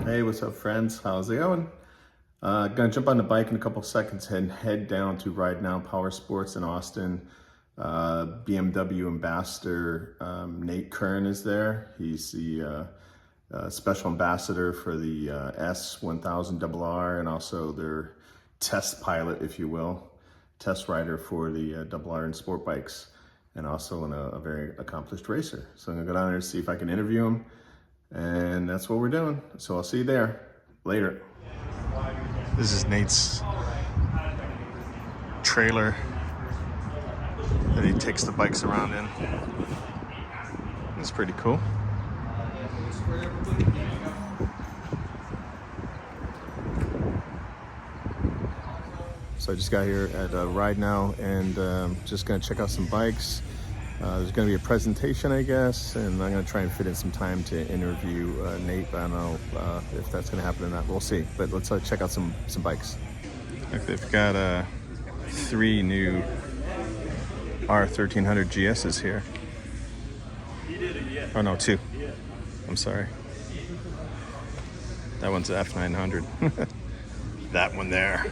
Hey, what's up, friends? How's it going? Gonna jump on the bike in a couple seconds and head down to Ride Now Powersports in Austin. BMW ambassador Nate Kern is there. He's the special ambassador for the S1000RR and also their test pilot, if you will, test rider for the RR and sport bikes, and also a very accomplished racer. So I'm gonna go down there and see if I can interview him. And that's what we're doing. So I'll see you there later. This is Nate's trailer that he takes the bikes around in. It's pretty cool. So I just got here at Ride Now and just gonna check out some bikes. There's going to be a presentation, I guess, and I'm going to try and fit in some time to interview Nate, but I don't know if that's going to happen or not. We'll see. But let's check out some bikes. They've got 3 new R1300 GSs here. Oh no, 2. I'm sorry. That one's the F900. That one there.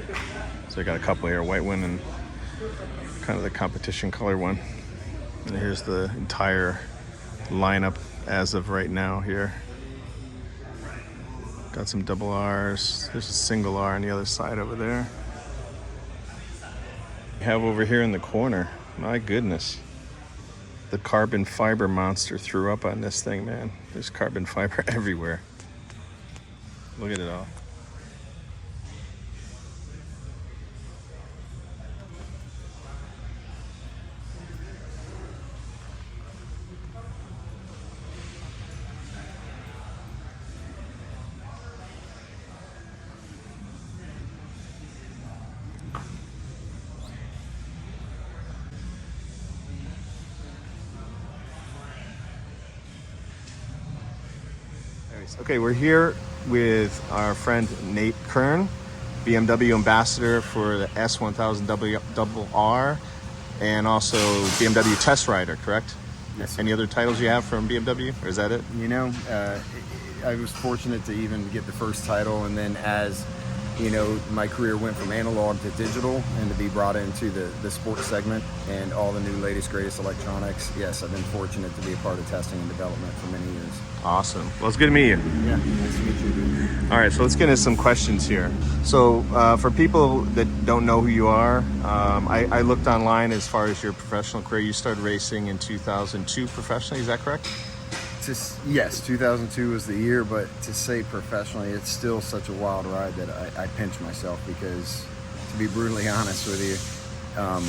So I got a couple here, a white one and kind of the competition color one. And here's the entire lineup as of right now here. Got some double R's. There's a single R on the other side over there. We have over here in the corner, my goodness, the carbon fiber monster threw up on this thing, man. There's carbon fiber everywhere. Look at it all. Okay, we're here with our friend Nate Kern, BMW ambassador for the S1000RR and also BMW test rider, correct? Yes. Any other titles you have from BMW, or is that it? You know, I was fortunate to even get the first title, and then as you know, my career went from analog to digital, and to be brought into the sports segment and all the new latest greatest electronics. Yes, I've been fortunate to be a part of testing and development for many years. Awesome. Well, it's good to meet you. Yeah, nice to meet you, dude. All right, so let's get into some questions here. So for people that don't know who you are, I looked online as far as your professional career. You started racing in 2002 professionally, is that correct? Yes, 2002 was the year, but to say professionally, it's still such a wild ride that I pinch myself, because to be brutally honest with you, I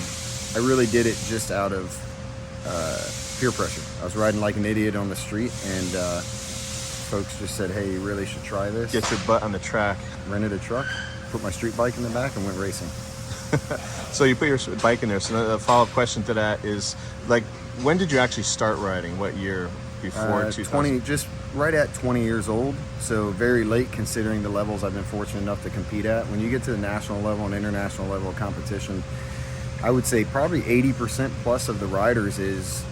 really did it just out of peer pressure. I was riding like an idiot on the street, and folks just said, hey, you really should try this. Get your butt on the track. Rented a truck, put my street bike in the back, and went racing. So you put your bike in there. So the follow-up question to that is, like, when did you actually start riding? What year? Before 20, just right at 20 years old, so very late considering the levels I've been fortunate enough to compete at. When you get to the national level and international level of competition, I would say probably 80% plus of the riders is,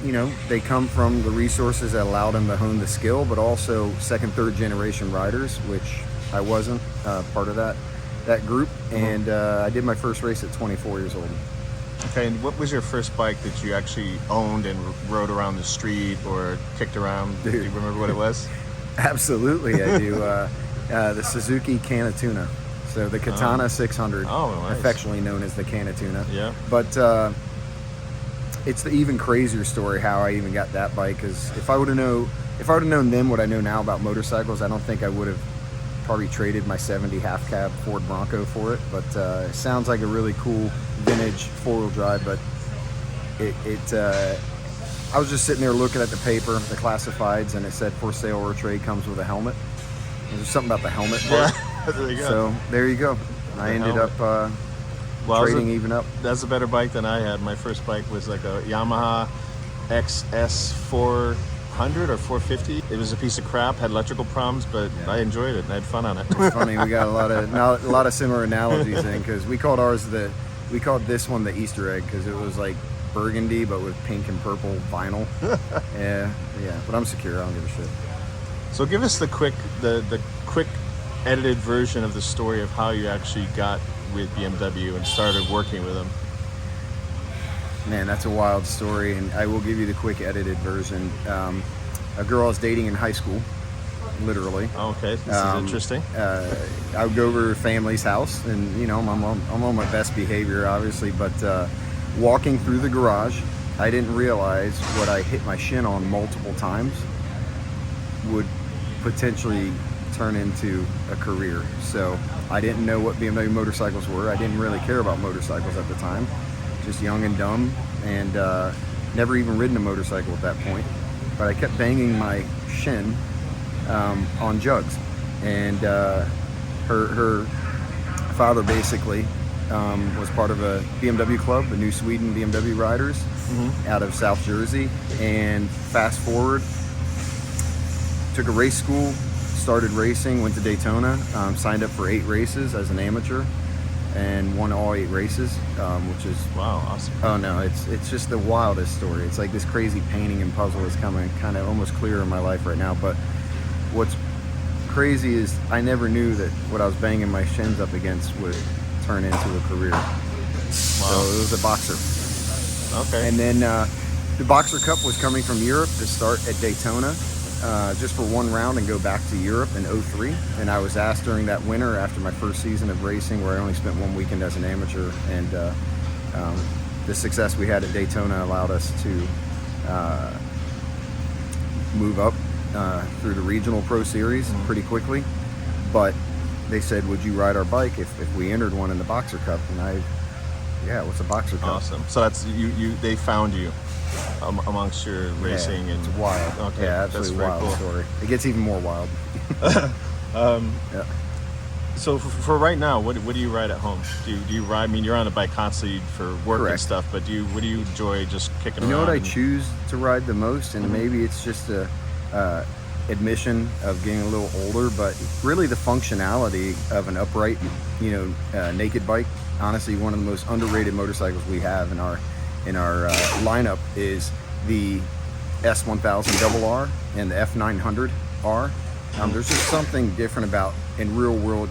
you know, they come from the resources that allow them to hone the skill, but also second, third generation riders, which I wasn't part of that group. And I did my first race at 24 years old. Okay, and what was your first bike that you actually owned and rode around the street or kicked around? Dude. Do you remember what it was? Absolutely, I do. The Suzuki Canatuna. So the Katana 600, nice. Affectionately known as the Canatuna. Yeah. But it's the even crazier story how I even got that bike, because if I would have known then what I know now about motorcycles, I don't think I would have probably traded my 70 half cab Ford Bronco for it. But it sounds like a really cool vintage 4-wheel drive, but I was just sitting there looking at the paper, the classifieds, and it said for sale or trade, comes with a helmet. There's something about the helmet part. Yeah, there you go. So there you go. I ended up trading even up. That's a better bike than I had. My first bike was like a Yamaha XS 400 or 450. It was a piece of crap, had electrical problems, but yeah. I enjoyed it and I had fun on it. It's funny, we got a lot of similar analogies in, because we called this one the Easter egg, because it was like burgundy, but with pink and purple vinyl. Yeah, but I'm secure. I don't give a shit. So give us the quick edited version of the story of how you actually got with BMW and started working with them. Man, that's a wild story, and I will give you the quick edited version. A girl I was dating in high school, literally. Okay, this is interesting. I would go over to her family's house, and you know, I'm on my best behavior, obviously, but walking through the garage, I didn't realize what I hit my shin on multiple times would potentially turn into a career. So I didn't know what BMW motorcycles were. I didn't really care about motorcycles at the time. Just young and dumb, and never even ridden a motorcycle at that point. But I kept banging my shin on jugs, and her father basically was part of a BMW club, the New Sweden BMW Riders, out of South Jersey. And fast forward, took a race school, started racing, went to Daytona, signed up for 8 races as an amateur, and won all 8 races, which is wow, awesome. Oh no, it's just the wildest story. It's like this crazy painting and puzzle is coming kind of almost clear in my life right now. But what's crazy is I never knew that what I was banging my shins up against would turn into a career. Wow. So it was a boxer. Okay. And then the Boxer Cup was coming from Europe to start at Daytona, just for one round and go back to Europe in 2003. And I was asked during that winter, after my first season of racing, where I only spent 1 weekend as an amateur, and the success we had at Daytona allowed us to move up through the regional pro series pretty quickly. But they said, would you ride our bike if we entered one in the Boxer Cup? And yeah, what's a Boxer Cup? Awesome. So that's they found you amongst your racing. Yeah, and it's wild. Okay, Yeah, absolutely that's wild very cool. story. It gets even more wild. Yeah. So for right now, what do you ride at home? Do you ride? I mean, you're on a bike constantly for work and Correct. stuff, but what do you enjoy just kicking around? You know what I choose to ride the most, and maybe it's just a admission of getting a little older, but really the functionality of an upright, naked bike. Honestly, one of the most underrated motorcycles we have in our lineup is the S1000RR and the F900R. There's just something different about, in real world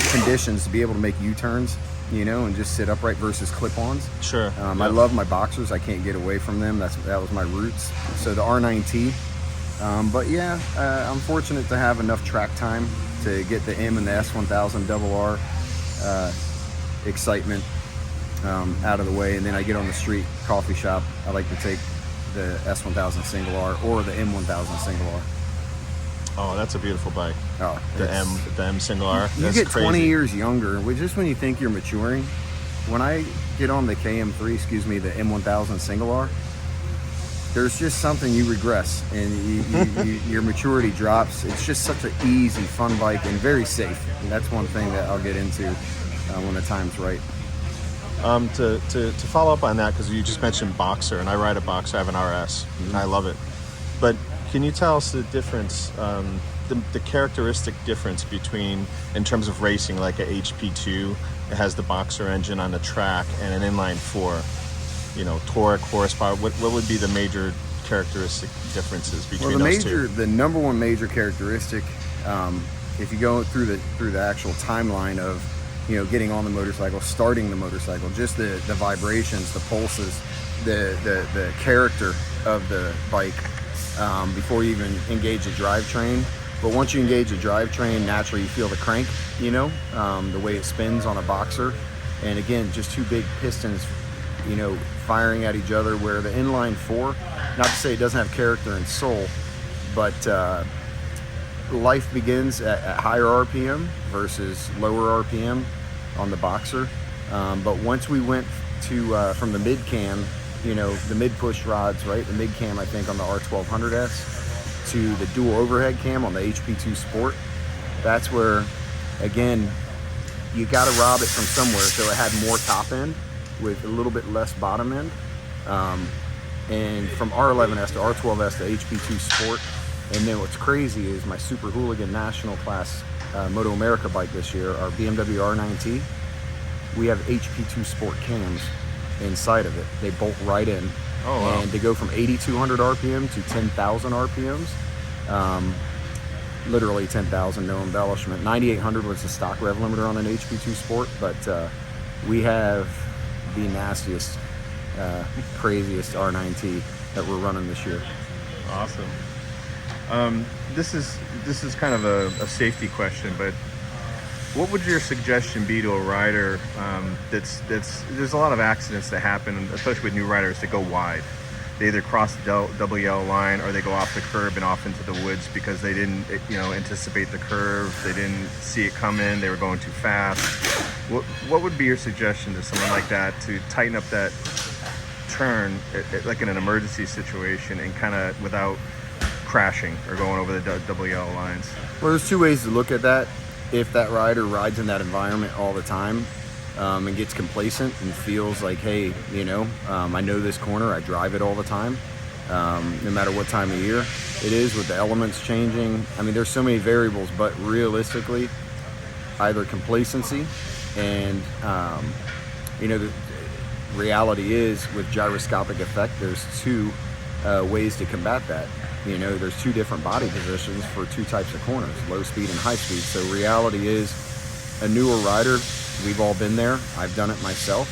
conditions, to be able to make U-turns, and just sit upright versus clip-ons. Sure. I love my boxers. I can't get away from them. That was my roots. So the R9T. But yeah, I'm fortunate to have enough track time to get the M and the S1000RR excitement out of the way, and then I get on the street coffee shop. I like to take the S1000 single R or the M1000 single R. Oh, that's a beautiful bike. Oh, the M single R. You That's get crazy. 20 years younger, just when you think you're maturing. When I get on the KM3, the M1000 single R, there's just something you regress, and your maturity drops. It's just such an easy, fun bike, and very safe. And that's one thing that I'll get into when the time's right. To follow up on that, because you just mentioned Boxer, and I ride a Boxer. I have an RS, and I love it. But can you tell us the difference, the characteristic difference between, in terms of racing, like a HP2, it has the Boxer engine on the track, and an inline 4, torque, horsepower? What would be the major characteristic differences between those two? The number one major characteristic, if you go through the actual timeline of getting on the motorcycle, starting the motorcycle, just the vibrations, the pulses, the character of the bike, before you even engage the drivetrain. But once you engage the drivetrain, naturally you feel the crank, the way it spins on a Boxer. And again, just two big pistons, firing at each other, where the inline 4, not to say it doesn't have character and soul, but life begins at higher RPM versus lower RPM on the Boxer. But once we went to from the mid cam, the mid push rods, right? The mid cam, I think, on the R1200S, to the dual overhead cam on the HP2 Sport. That's where, again, you got to rob it from somewhere. So it had more top end with a little bit less bottom end. And from R11S to R12S to HP2 Sport. And then what's crazy is my Super Hooligan National Class Moto America bike this year, our BMW R9T. We have HP2 Sport cams. inside of it. They bolt right in. Oh, wow. And they go from 8,200 RPM to 10,000 RPMs. Literally 10,000, no embellishment. 9,800 was the stock rev limiter on an HP2 Sport, but we have the nastiest, craziest R9T that we're running this year. Awesome. This is kind of a safety question, but what would your suggestion be to a rider there's a lot of accidents that happen, especially with new riders that go wide. They either cross the double yellow line or they go off the curb and off into the woods because they didn't, anticipate the curve. They didn't see it coming. They were going too fast. What would be your suggestion to someone like that to tighten up that turn, like in an emergency situation, and kind of without crashing or going over the double yellow lines? Well, there's two ways to look at that. If that rider rides in that environment all the time, and gets complacent and feels like, hey, I know this corner, I drive it all the time, no matter what time of year it is, with the elements changing. I mean, there's so many variables, but realistically, either complacency and, the reality is with gyroscopic effect, there's two ways to combat that. There's two different body positions for two types of corners, low speed and high speed. So reality is, a newer rider, we've all been there. I've done it myself.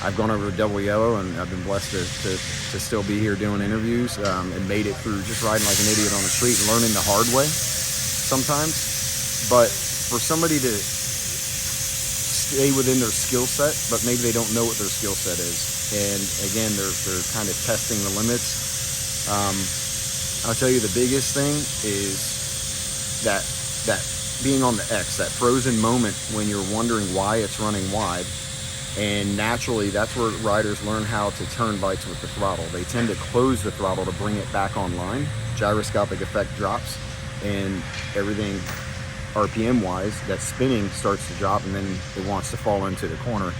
I've gone over to double yellow, and I've been blessed to still be here doing interviews, and made it through just riding like an idiot on the street and learning the hard way sometimes. But for somebody to stay within their skill set, but maybe they don't know what their skill set is, and again, they're kind of testing the limits. I'll tell you, the biggest thing is that being on the X, that frozen moment when you're wondering why it's running wide. And naturally, that's where riders learn how to turn bikes with the throttle. They tend to close the throttle to bring it back online. Gyroscopic effect drops, and everything RPM wise that's spinning starts to drop, and then it wants to fall into the corner.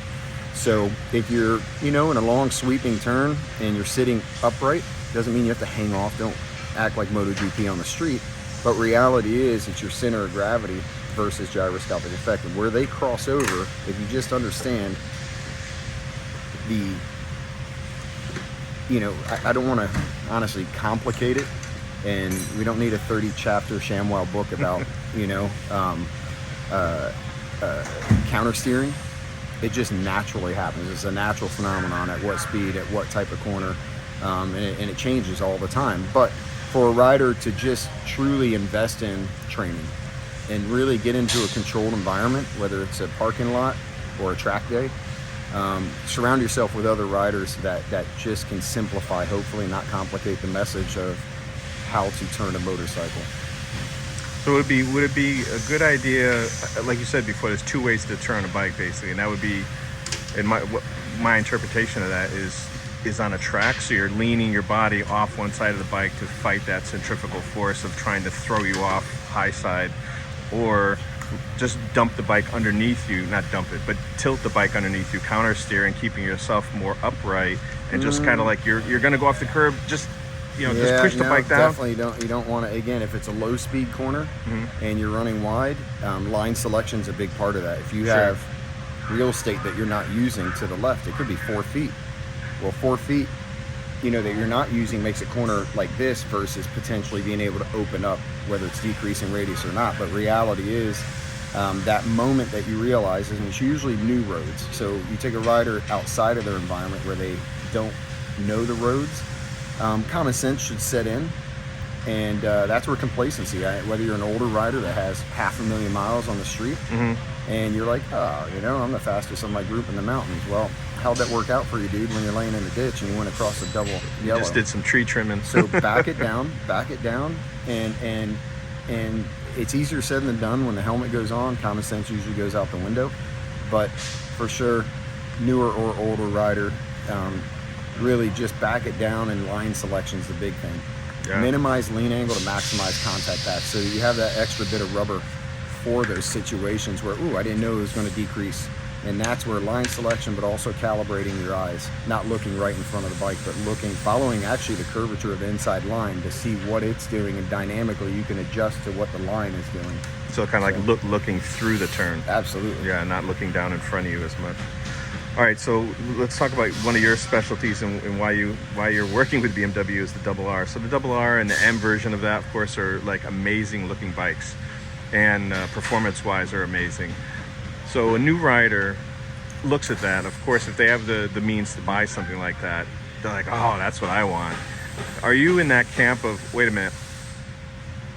So if you're in a long sweeping turn and you're sitting upright, doesn't mean you have to hang off. Don't act like MotoGP on the street. But reality is, it's your center of gravity versus gyroscopic effect. And where they cross over, if you just understand I don't want to honestly complicate it, and we don't need a 30-chapter ShamWow book about, counter steering. It just naturally happens. It's a natural phenomenon at what speed, at what type of corner, and it changes all the time. But for a rider to just truly invest in training and really get into a controlled environment, whether it's a parking lot or a track day, surround yourself with other riders that just can simplify, hopefully not complicate, the message of how to turn a motorcycle. So would it be a good idea, like you said before, there's two ways to turn a bike basically, and that would be, in my interpretation of that is on a track, so you're leaning your body off one side of the bike to fight that centrifugal force of trying to throw you off high side, or just dump the bike underneath you, not dump it, but tilt the bike underneath you, counter steer, and keeping yourself more upright, and just kind of like you're going to go off the curb, just push the bike down. Definitely you don't want to, again, if it's a low speed corner and you're running wide, line selection is a big part of that. If you have real estate that you're not using to the left, it could be 4 feet. Well, 4 feet, that you're not using makes a corner like this versus potentially being able to open up, whether it's decreasing radius or not. But reality is, that moment that you realize, and it's usually new roads. So you take a rider outside of their environment where they don't know the roads, common sense should set in. And that's where complacency, whether you're an older rider that has 500,000 miles on the street, and you're like, I'm the fastest of my group in the mountains. Well, how'd that work out for you, dude, when you're laying in the ditch and you went across a double yellow? Just did some tree trimming. So back it down, and it's easier said than done when the helmet goes on. Common sense usually goes out the window. But for sure, newer or older rider, really just back it down, and line selection is the big thing. Yeah. Minimize lean angle to maximize contact path, so you have that extra bit of rubber for those situations where, I didn't know it was going to decrease. And that's where line selection, but also calibrating your eyes, not looking right in front of the bike, but following actually the curvature of the inside line to see what it's doing, and dynamically you can adjust to what the line is doing. So kind of like looking through the turn. Absolutely. Yeah, not looking down in front of you as much. All right, so let's talk about one of your specialties and why you're working with BMW is the Double R. So the Double R and the M version of that, of course, are like amazing looking bikes, and performance-wise are amazing. So a new rider looks at that. Of course, if they have the means to buy something like that, they're like, oh, that's what I want. Are you in that camp of, wait a minute,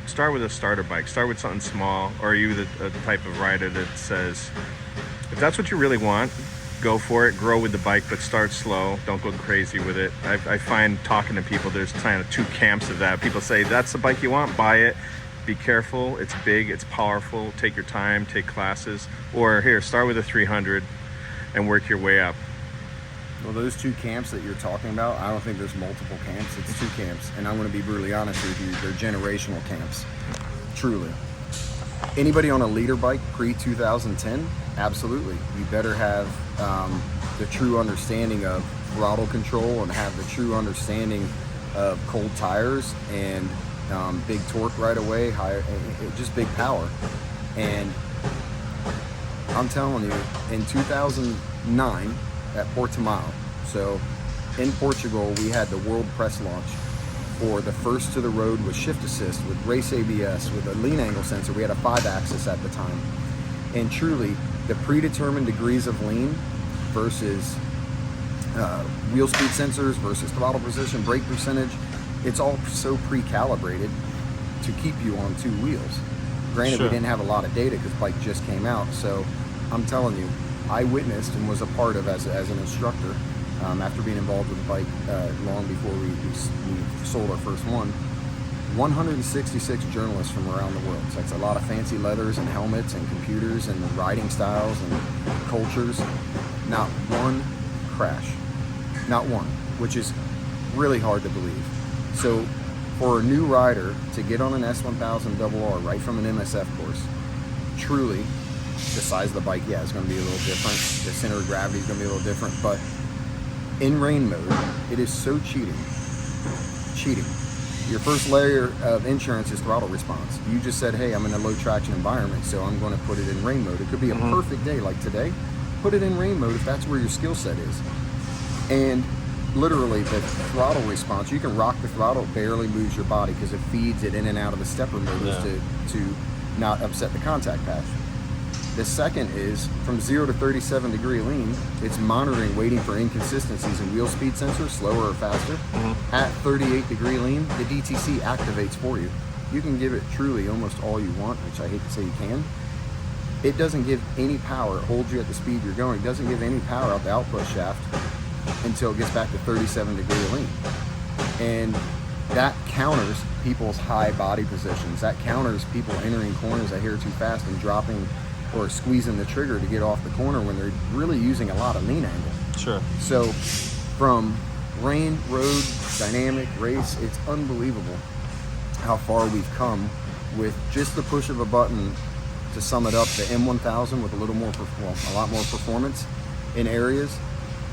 start with a starter bike, start with something small, or are you the type of rider that says, if that's what you really want, go for it, grow with the bike, but start slow, don't go crazy with it. I find talking to people, there's kind of two camps of that. People say, that's the bike you want, buy it, be careful, it's big, it's powerful, take your time, take classes, or here, start with a 300 and work your way up. Well, those two camps that you're talking about, I don't think there's multiple camps. It's two camps, and I'm going to be brutally honest with you. They're generational camps, truly. Anybody on a leader bike pre-2010, absolutely. You better have the true understanding of throttle control and have the true understanding of cold tires and big torque right away, just big power. And I'm telling you, in 2009 at Portimao, so in Portugal, we had the world press launch for the first to the road with shift assist, with race ABS, with a lean angle sensor. We had a 5-axis at the time. And truly, the predetermined degrees of lean versus wheel speed sensors versus throttle position, brake percentage, it's all so pre-calibrated to keep you on two wheels. Granted, we didn't have a lot of data because bike just came out. So I'm telling you, I witnessed and was a part of as an instructor after being involved with the bike long before we sold our first one. 166 journalists from around the world. So that's a lot of fancy leathers and helmets and computers and riding styles and cultures. Not one crash. Not one, which is really hard to believe. So for a new rider to get on an S1000 RR right from an MSF course, truly, the size of the bike, yeah, is going to be a little different. The center of gravity is going to be a little different. But in rain mode, it is so cheating. Cheating. Your first layer of insurance is throttle response. You just said, hey, I'm in a low traction environment, so I'm going to put it in rain mode. It could be a perfect day like today. Put it in rain mode if that's where your skill set is. And literally the throttle response, you can rock the throttle, it barely moves your body because it feeds it in and out of the stepper motors to not upset the contact path. The second is from 0 to 37 degree lean, it's monitoring, waiting for inconsistencies in wheel speed sensors, slower or faster. At 38 degree lean, the DTC activates for you. You can give it truly almost all you want, which I hate to say you can. It doesn't give any power, it holds you at the speed you're going. It doesn't give any power out the output shaft until it gets back to 37 degree lean. And that counters people's high body positions. That counters people entering corners I hear too fast and dropping or squeezing the trigger to get off the corner when they're really using a lot of lean angle. Sure. So from rain, road, dynamic, race, it's unbelievable how far we've come with just the push of a button. To sum it up, the M1000 with a lot more performance in areas,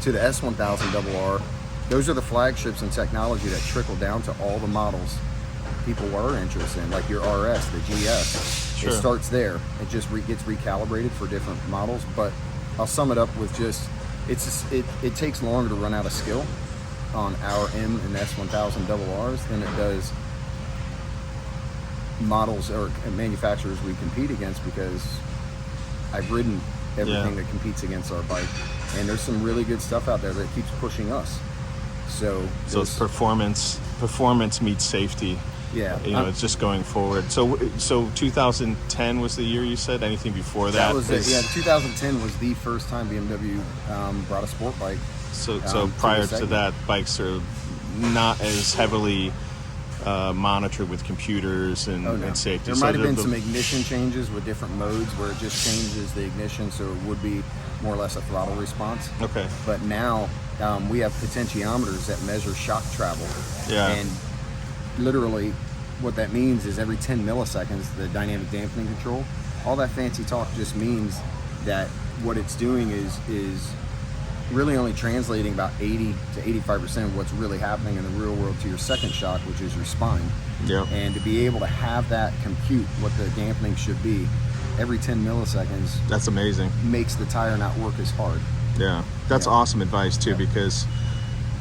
to the S1000 RR. Those are the flagships and technology that trickle down to all the models people are interested in, like your RS, the GS. It starts there. It just gets recalibrated for different models. But I'll sum it up with it takes longer to run out of skill on our M and S1000 RRs than it does models or manufacturers we compete against, because I've ridden everything that competes against our bike, and there's some really good stuff out there that keeps pushing us. So it's performance meets safety. Yeah, it's just going forward. So 2010 was the year you said. Anything before that? That was it. Yeah, 2010 was the first time BMW brought a sport bike. So prior to that, bikes are not as heavily monitored with computers and safety. There might have been some ignition changes with different modes where it just changes the ignition, so it would be more or less a throttle response. Okay. But now we have potentiometers that measure shock travel. Yeah. And literally what that means is every 10 milliseconds, the dynamic dampening control, all that fancy talk just means that what it's doing is really only translating about 80 to 85% of what's really happening in the real world to your second shock, which is your spine. Yeah. And to be able to have that compute what the dampening should be every 10 milliseconds, that's amazing. Makes the tire not work as hard. Yeah. That's awesome advice too, because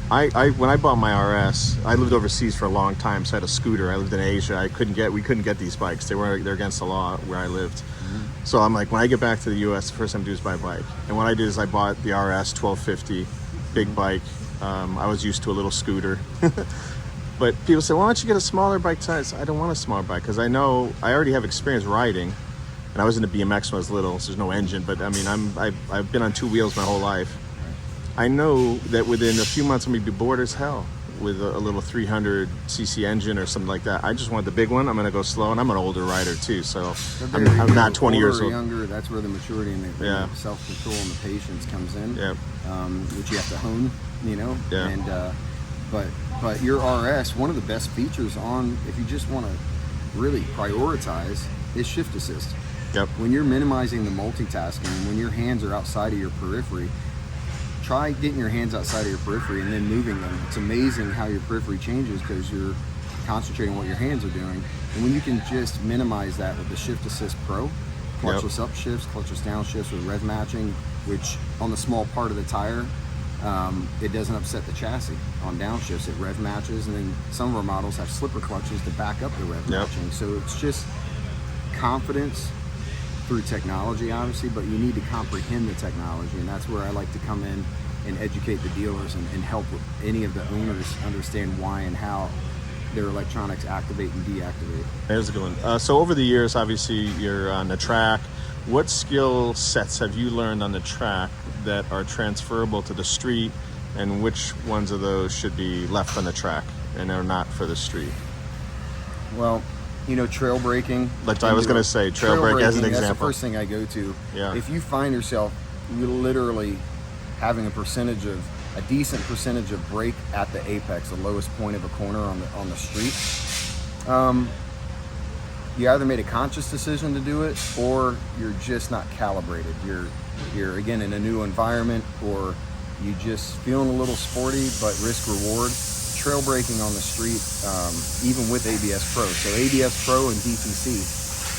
when I bought my RS, I lived overseas for a long time, so I had a scooter. I lived in Asia. We couldn't get these bikes. They're against the law where I lived. So I'm like, when I get back to the US, the first thing I do is buy a bike. And what I did is I bought the RS 1250, big bike. I was used to a little scooter. But people say, why don't you get a smaller bike size? I don't want a smaller bike, because I know I already have experience riding. And I was in a BMX when I was little, so there's no engine. But I mean, I've been on two wheels my whole life. I know that within a few months I'm gonna be bored as hell with a little 300cc engine or something like that. I just want the big one. I'm gonna go slow, and I'm an older rider too, so I'm not 20 years old. Younger, that's where the maturity and the self-control and the patience comes in. Yeah. Which you have to hone, you know. Yeah. And but your RS, one of the best features on, if you just want to really prioritize, is shift assist. Yep. When you're minimizing the multitasking, when your hands are outside of your periphery, try getting your hands outside of your periphery and then moving them. It's amazing how your periphery changes because you're concentrating on what your hands are doing. And when you can just minimize that with the Shift Assist Pro, clutchless upshifts, clutchless downshifts with rev matching, which on the small part of the tire, it doesn't upset the chassis. On downshifts, it rev matches, and then some of our models have slipper clutches to back up the rev matching. So it's just confidence through technology, obviously, but you need to comprehend the technology, and that's where I like to come in and educate the dealers and help with any of the owners understand why and how their electronics activate and deactivate. There's a good one. So over the years, obviously, you're on the track. What skill sets have you learned on the track that are transferable to the street, and which ones of those should be left on the track and are not for the street? Well, you know, trail braking. Like I was going to say, trail brake as an example. That's the first thing I go to. Yeah. If you find yourself literally having a decent percentage of brake at the apex, the lowest point of a corner on the street, you either made a conscious decision to do it, or you're just not calibrated. You're again in a new environment, or you just feeling a little sporty, but risk reward. Trail braking on the street, even with ABS Pro. So ABS Pro and DTC,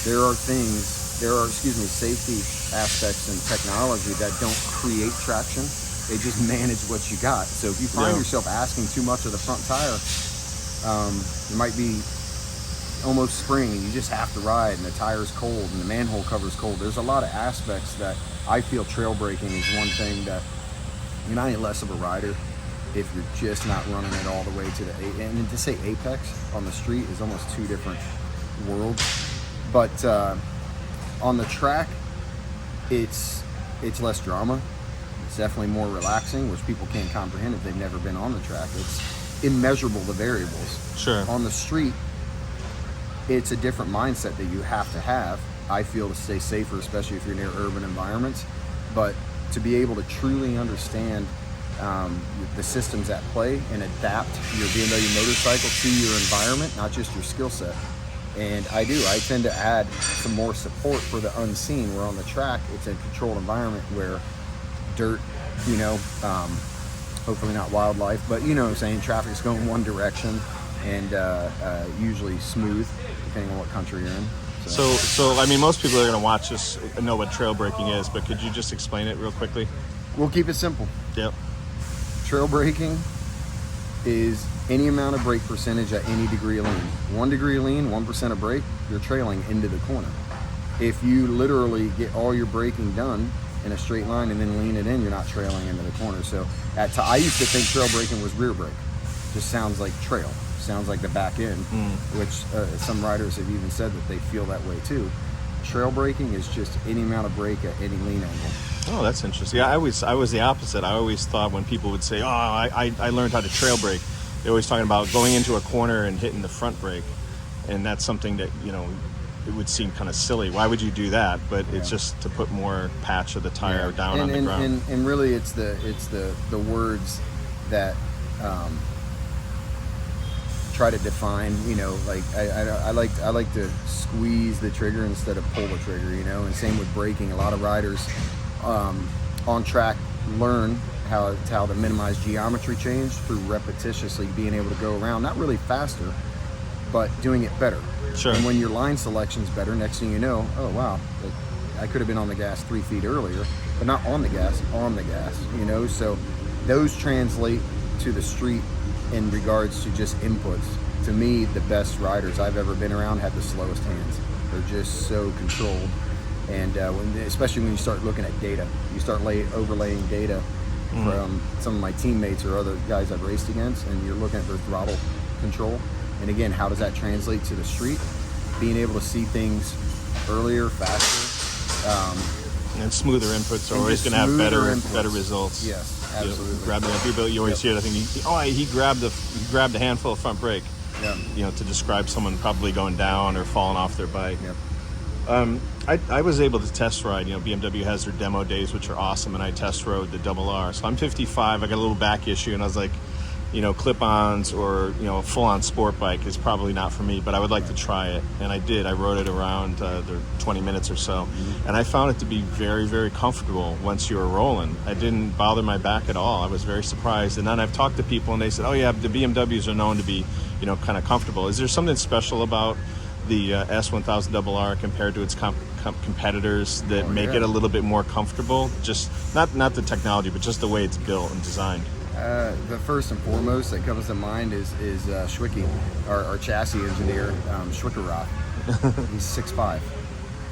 there are safety aspects and technology that don't create traction. They just manage what you got. So if you find yourself asking too much of the front tire, it might be almost spring and you just have to ride, and the tire's cold and the manhole cover's cold. There's a lot of aspects that I feel trail braking is one thing that you're not any less of a rider if you're just not running it all the way to the and to say apex on the street is almost two different worlds. But on the track, it's less drama. It's definitely more relaxing, which people can't comprehend if they've never been on the track. It's immeasurable, the variables. Sure. On the street, it's a different mindset that you have to have, I feel, to stay safer, especially if you're near urban environments. But to be able to truly understand the systems at play and adapt your BMW motorcycle to your environment, not just your skill set. And I tend to add some more support for the unseen, where on the track it's a controlled environment where dirt, hopefully not wildlife, but you know what I'm saying, traffic's going one direction, and usually smooth depending on what country you're in. So I mean, most people are going to watch this and know what trail braking is, but could you just explain it real quickly? We'll keep it simple. Yep. Trail braking is any amount of brake percentage at any degree of lean. 1 degree of lean, 1% of brake, you're trailing into the corner. If you literally get all your braking done in a straight line and then lean it in, you're not trailing into the corner. So I used to think trail braking was rear brake. Just sounds like trail. Sounds like the back end, which some riders have even said that they feel that way too. Trail braking is just any amount of brake at any lean angle. Oh, that's interesting. Yeah, I was the opposite. I always thought when people would say, "Oh, I learned how to trail brake," they're always talking about going into a corner and hitting the front brake, and that's something that it would seem kind of silly. Why would you do that? But it's just to put more patch of the tire down on the ground. And really, it's the words that try to define. Like I like to squeeze the trigger instead of pull the trigger. And same with braking. A lot of riders on track learn how to minimize geometry change through repetitiously being able to go around, not really faster, but doing it better. Sure. And when your line selection's better, next thing you know, oh wow, I could have been on the gas 3 feet earlier, but not on the gas, you know? So those translate to the street in regards to just inputs. To me, the best riders I've ever been around have the slowest hands. They're just so controlled. And especially when you start looking at data, you start overlaying data from some of my teammates or other guys I've raced against, and you're looking at their throttle control. And again, how does that translate to the street? Being able to see things earlier, faster. And smoother inputs are always going to have better results. Yes, absolutely. Grabbing that people, you always hear it. I think he grabbed a handful of front brake. Yeah. You know, to describe someone probably going down or falling off their bike. Yep. I was able to test ride. You know, BMW has their demo days, which are awesome, and I test rode the R. So I'm 55. I got a little back issue, and I was like, you know, clip-ons or, you know, a full-on sport bike is probably not for me, but I would like to try it. And I did. I rode it around 20 minutes or so, and I found it to be very, very comfortable once you were rolling. It didn't bother my back at all. I was very surprised. And then I've talked to people, and they said, oh, yeah, the BMWs are known to be, you know, kind of comfortable. Is there something special about the S1000RR compared to its competitors that make it a little bit more comfortable? Just not the technology, but just the way it's built and designed. The first and foremost that comes to mind is Schwicke, our chassis engineer, Schwickerroth. He's 6'5".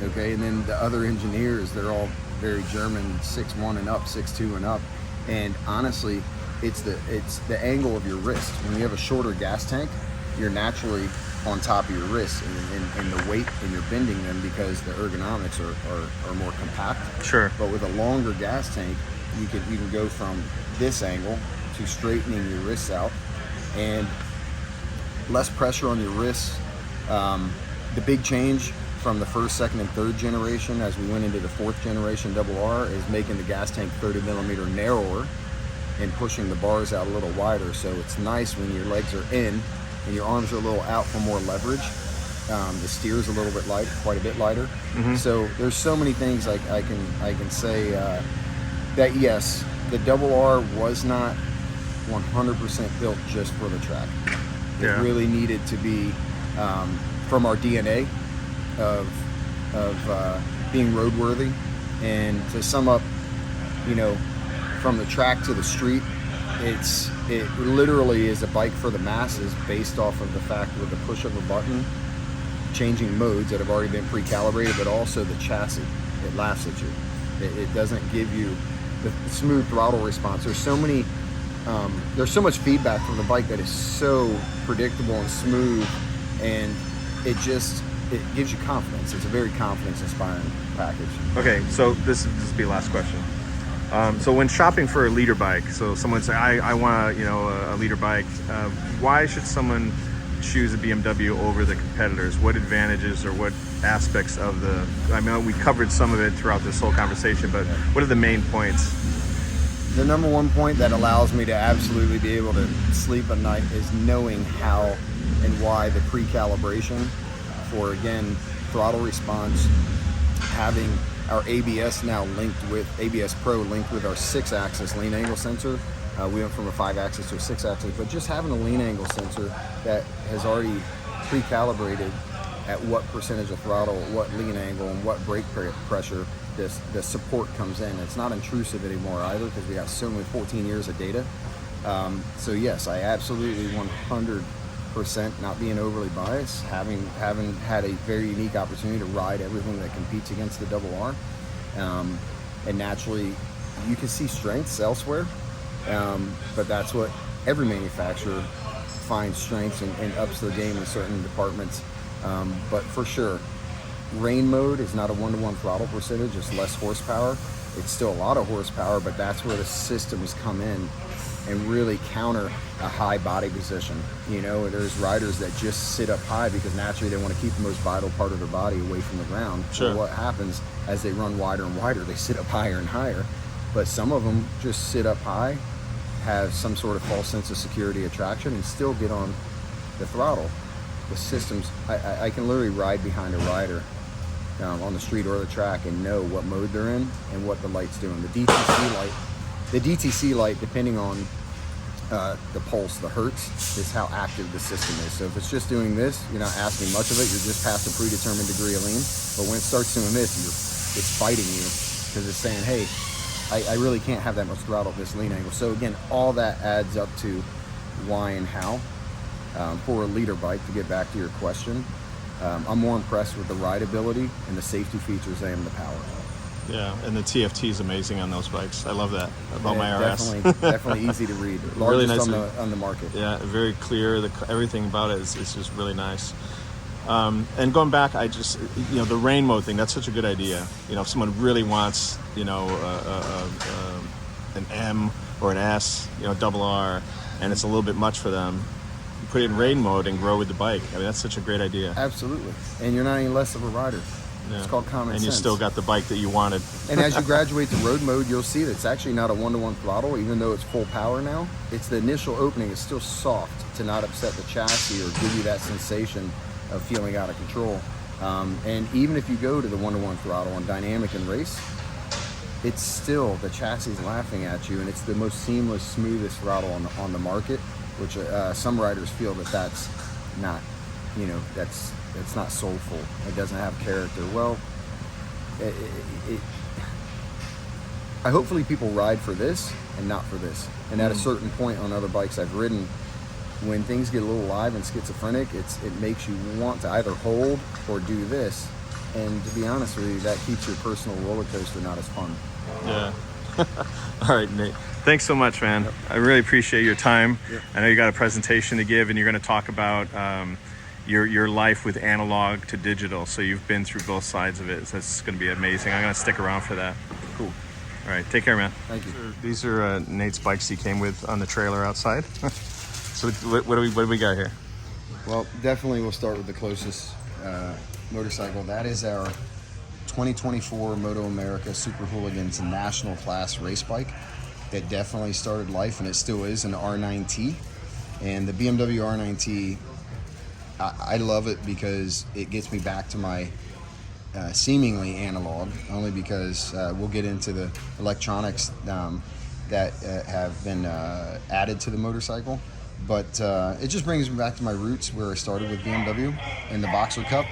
Okay, and then the other engineers, they're all very German, 6'1" and up, 6'2" and up. And honestly, it's the angle of your wrist. When you have a shorter gas tank, you're naturally on top of your wrist and the weight, and you're bending them because the ergonomics are more compact. Sure. But with a longer gas tank, you can go from this angle to straightening your wrists out and less pressure on your wrists. The big change from the first, second, and third generation as we went into the fourth generation R is making the gas tank 30 millimeter narrower and pushing the bars out a little wider. So it's nice when your legs are in and your arms are a little out for more leverage. The steer is a little bit light, quite a bit lighter. So there's so many things I can say that yes, the R was not 100% built just for the track. It really needed to be from our DNA of being roadworthy. And to sum up, you know, from the track to the street, it literally is a bike for the masses based off of the fact with the push of a button, changing modes that have already been pre-calibrated, but also the chassis. It laughs at you. It doesn't give you the smooth throttle response. There's so much feedback from the bike that is so predictable and smooth, and it gives you confidence. It's a very confidence-inspiring package. Okay, so this will be the last question. So when shopping for a leader bike, so someone say, I want a leader bike, why should someone choose a BMW over the competitors? What advantages or what aspects of I mean, we covered some of it throughout this whole conversation, but what are the main points? The number one point that allows me to absolutely be able to sleep at night is knowing how and why the pre-calibration for, again, throttle response, having our ABS now ABS Pro linked with our 6-axis lean angle sensor. We went from a 5-axis to a 6-axis, but just having a lean angle sensor that has already pre-calibrated at what percentage of throttle, what lean angle, and what brake pressure the support comes in. It's not intrusive anymore either because we got so many 14 years of data. So yes, I absolutely 100%, not being overly biased, having had a very unique opportunity to ride everything that competes against the R. And naturally, you can see strengths elsewhere, but that's what every manufacturer finds strengths and ups their game in certain departments. But for sure, rain mode is not a 1-to-1 throttle percentage, it's less horsepower. It's still a lot of horsepower, but that's where the systems come in and really counter a high body position. You know, there's riders that just sit up high because naturally they want to keep the most vital part of their body away from the ground. Sure. So what happens as they run wider and wider, they sit up higher and higher. But some of them just sit up high, have some sort of false sense of security attraction, and still get on the throttle. The systems, I can literally ride behind a rider on the street or the track and know what mode they're in and what the light's doing. The DTC light, depending on the pulse, the hertz, is how active the system is. So if it's just doing this, you're not asking much of it, you're just past a predetermined degree of lean. But when it starts doing this, it's fighting you because it's saying, hey, I really can't have that much throttle at this lean angle. So again, all that adds up to why and how. For a leader bike, to get back to your question, I'm more impressed with the rideability and the safety features than the power. Yeah, and the TFT is amazing on those bikes. I love that about my RS. Definitely easy to read. Really Largest nice on the market. Yeah, very clear. Everything about it is just really nice. And going back, I just, the rain mode thing, that's such a good idea. If someone really wants, an M or an S, double R, and it's a little bit much for them, you put it in rain mode and grow with the bike. I mean, that's such a great idea. Absolutely. And you're not any less of a rider. Yeah. It's called common sense. And you still got the bike that you wanted. And as you graduate to road mode, you'll see that it's actually not a one-to-one throttle, even though it's full power now. It's the initial opening is still soft to not upset the chassis or give you that sensation of feeling out of control. And even if you go to the one-to-one throttle on dynamic and race, it's still, the chassis is laughing at you, and it's the most seamless, smoothest throttle on the market, which some riders feel that's not, it's not soulful. It doesn't have character. Well, I hopefully people ride for this and not for this. And at a certain point on other bikes I've ridden, when things get a little live and schizophrenic, it makes you want to either hold or do this. And to be honest with you, that keeps your personal roller coaster not as fun. Yeah. All right, Nate. Thanks so much, man. Yep. I really appreciate your time. Yep. I know you got a presentation to give, and you're going to talk about your life with analog to digital. So you've been through both sides of it. So it's going to be amazing. I'm going to stick around for that. Cool. All right. Take care, man. Thank you. These are Nate's bikes he came with on the trailer outside. So what do we got here? Well, definitely we'll start with the closest motorcycle. That is our 2024 Moto America Super Hooligans National Class race bike. That definitely started life, and it still is, an R9T. And the BMW R9T, I love it because it gets me back to my seemingly analog, only because we'll get into the electronics that have been added to the motorcycle. But it just brings me back to my roots where I started with BMW and the Boxer Cup.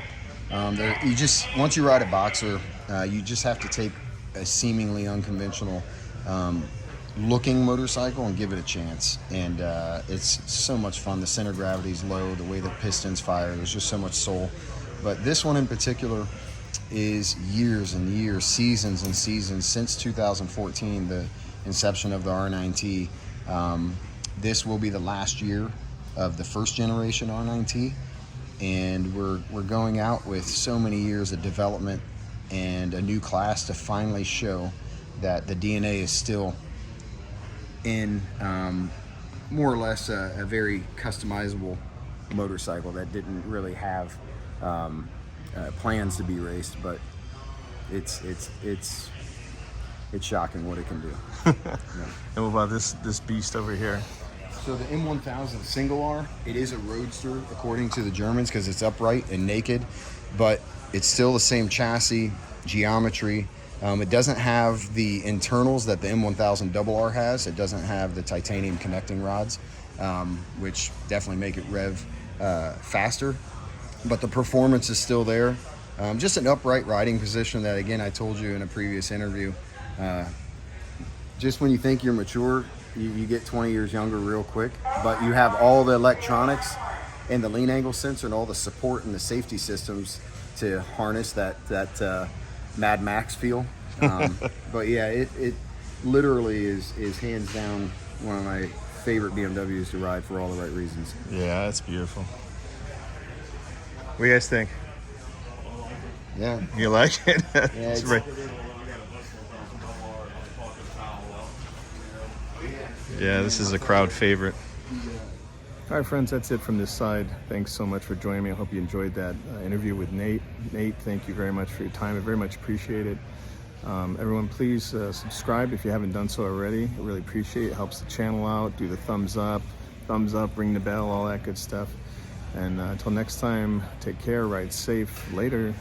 Once you ride a Boxer, you just have to take a seemingly unconventional looking motorcycle and give it a chance. And it's so much fun. The center gravity is low, the way the pistons fire, there's just so much soul. But this one in particular is years and years, seasons and seasons, since 2014, the inception of the R9T. This will be the last year of the first generation R9T, and we're going out with so many years of development and a new class to finally show that the DNA is still in more or less a very customizable motorcycle that didn't really have plans to be raced, but it's shocking what it can do. Yeah. And what about this beast over here? So the M1000 single R, it is a roadster according to the Germans because it's upright and naked, but it's still the same chassis, geometry. It doesn't have the internals that the M1000 RR has. It doesn't have the titanium connecting rods, which definitely make it rev faster, but the performance is still there. Just an upright riding position that, again, I told you in a previous interview, just when you think you're mature, you get 20 years younger real quick, but you have all the electronics and the lean angle sensor and all the support and the safety systems to harness that Mad Max feel. But yeah, it literally is hands down one of my favorite BMWs to ride for all the right reasons. Yeah, it's beautiful. What do you guys think? Yeah. You like it? Yeah, it's right. Yeah, this is a crowd favorite. All right, friends, that's it from this side. Thanks so much for joining me. I hope you enjoyed that interview with Nate. Nate, thank you very much for your time. I very much appreciate it. Everyone, please subscribe if you haven't done so already. I really appreciate it. It helps the channel out. Do the thumbs up, ring the bell, all that good stuff. And until next time, take care, ride safe. Later.